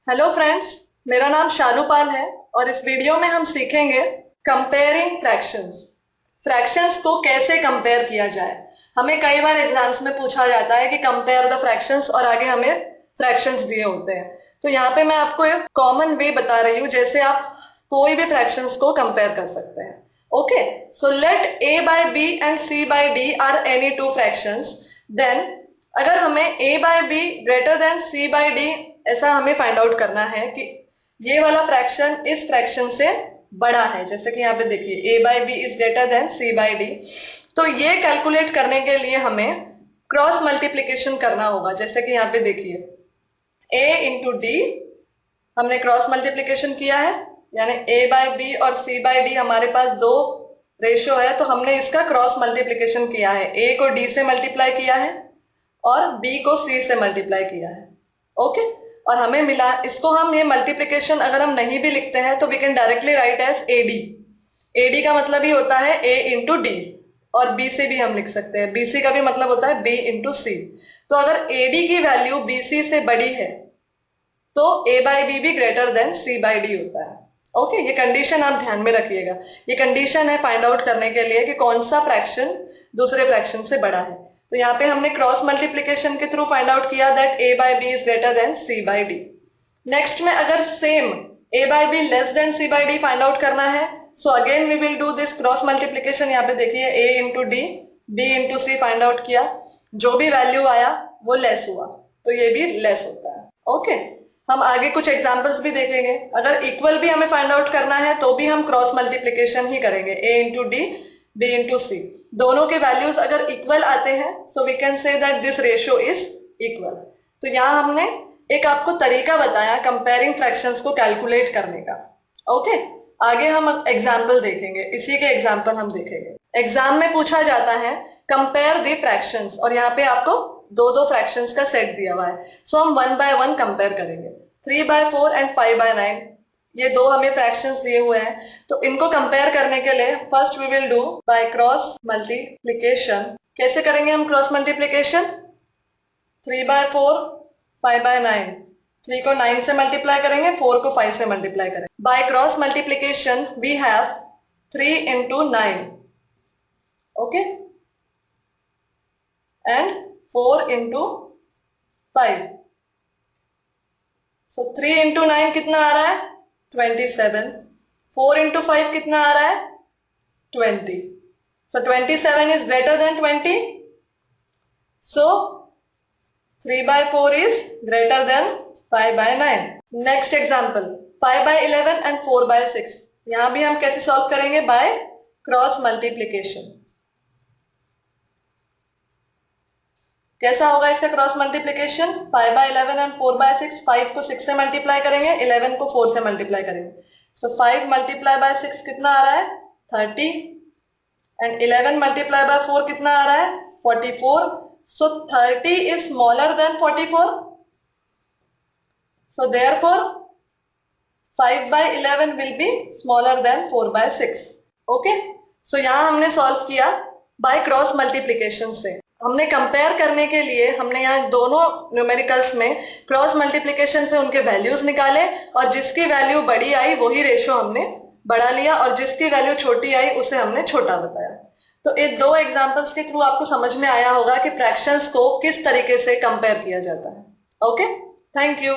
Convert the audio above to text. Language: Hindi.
हेलो फ्रेंड्स, मेरा नाम शालू पाल है और इस वीडियो में हम सीखेंगे कंपेयरिंग फ्रैक्शंस। फ्रैक्शंस को कैसे कंपेयर किया जाए। हमें कई बार एग्जाम्स में पूछा जाता है कि कंपेयर द फ्रैक्शंस और आगे हमें फ्रैक्शंस दिए होते हैं। तो यहाँ पे मैं आपको एक कॉमन वे बता रही हूँ जैसे आप कोई भी फ्रैक्शंस को कंपेयर कर सकते हैं। Okay, so let a by b and c by d are any two fractions. Then अगर हमें a by b greater than c by d ऐसा हमें फाइंड आउट करना है कि ये वाला फ्रैक्शन इस फ्रैक्शन से बड़ा है, जैसे कि यहाँ पे देखिए a by b is greater than c by d। तो ये कैलकुलेट करने के लिए हमें क्रॉस मल्टीप्लिकेशन करना होगा। जैसे कि यहाँ पे देखिए a इंटू डी हमने क्रॉस मल्टीप्लिकेशन किया है, यानी a by b और c by d हमारे पास दो रेशियो है, तो हमने इसका क्रॉस मल्टीप्लिकेशन किया है। a को d से मल्टीप्लाई किया है और b को c से मल्टीप्लाई किया है। ओके, और हमें मिला, इसको हम ये मल्टीप्लिकेशन अगर हम नहीं भी लिखते हैं तो we can directly write as AD। AD का मतलब ही होता है A इंटू डी, और BC भी हम लिख सकते हैं। BC का भी मतलब होता है B इंटू सी। तो अगर AD की वैल्यू BC से बड़ी है तो A by B भी greater than C by D होता है। ओके, ये कंडीशन आप ध्यान में रखिएगा। ये कंडीशन है फाइंड आउट करने के लिए कि कौन सा फ्रैक्शन दूसरे फ्रैक्शन से बड़ा है। तो यहाँ पे हमने क्रॉस मल्टीप्लिकेशन के थ्रू फाइंड आउट किया that A by B is greater than C by D। Next में अगर same A by B less than C by D find out करना है, so again we will do this cross multiplication. यहाँ पे देखिए A into D, B into C find out किया, जो भी वैल्यू आया वो लेस हुआ, तो ये भी लेस होता है। ओके, हम आगे कुछ एग्जाम्पल्स भी देखेंगे। अगर इक्वल भी हमें फाइंड आउट करना है तो भी हम क्रॉस मल्टीप्लिकेशन ही करेंगे। A into D, B into C, दोनों के वैल्यूज अगर इक्वल आते हैं so we can say that this ratio is equal. तो यहाँ हमने एक आपको तरीका बताया कंपेयरिंग फ्रैक्शंस को कैलकुलेट करने का। ओके, आगे हम एग्जाम्पल देखेंगे, इसी के एग्जाम्पल हम देखेंगे। एग्जाम में पूछा जाता है कंपेयर द फ्रैक्शंस, और यहाँ पे आपको दो दो फ्रैक्शंस का सेट दिया हुआ है। सो हम 1 by 1 कंपेयर करेंगे। 3 by 4 एंड 5 by 9, ये दो हमें फ्रैक्शंस दिए हुए हैं। तो इनको कंपेयर करने के लिए first we will do by cross multiplication. कैसे करेंगे हम क्रॉस मल्टीप्लिकेशन? 3 by 4, 5 by 9, 3 को 9 से मल्टीप्लाई करेंगे, 4 को 5 से मल्टीप्लाई करेंगे। By cross multiplication we have 3 into 9, okay, and 4 into 5। So 3 into 9 कितना आ रहा है? 27। 4 इंटू 5 कितना आ रहा है? 20। सो 27 is greater then 20। So 3 by 4 is greater than 5 by 9. Next example 5 by 11 and 4 by 6। यहां भी हम कैसे सॉल्व करेंगे? By cross multiplication. कैसा होगा इसका cross multiplication? 5 by 11 and 4 by 6, 5 को 6 से मल्टीप्लाई करेंगे, 11 को 4 से मल्टीप्लाई करेंगे। सो 5 मल्टीप्लाई बाय 6 कितना आ रहा है? 30, एंड 11 मल्टीप्लाई बाय 4 कितना आ रहा है? 44। सो 30 is smaller than 44. So therefore 5 by 11 will be smaller than 4 by 6. Okay? So यहाँ हमने सॉल्व किया बाय क्रॉस मल्टीप्लिकेशन से। हमने कंपेयर करने के लिए हमने यहाँ दोनों न्यूमेरिकल्स में क्रॉस मल्टीप्लिकेशन से उनके वैल्यूज निकाले, और जिसकी वैल्यू बड़ी आई वही रेशियो हमने बड़ा लिया, और जिसकी वैल्यू छोटी आई उसे हमने छोटा बताया। तो इन दो एग्जाम्पल्स के थ्रू आपको समझ में आया होगा कि फ्रैक्शंस को किस तरीके से कंपेयर किया जाता है। Okay, thank you.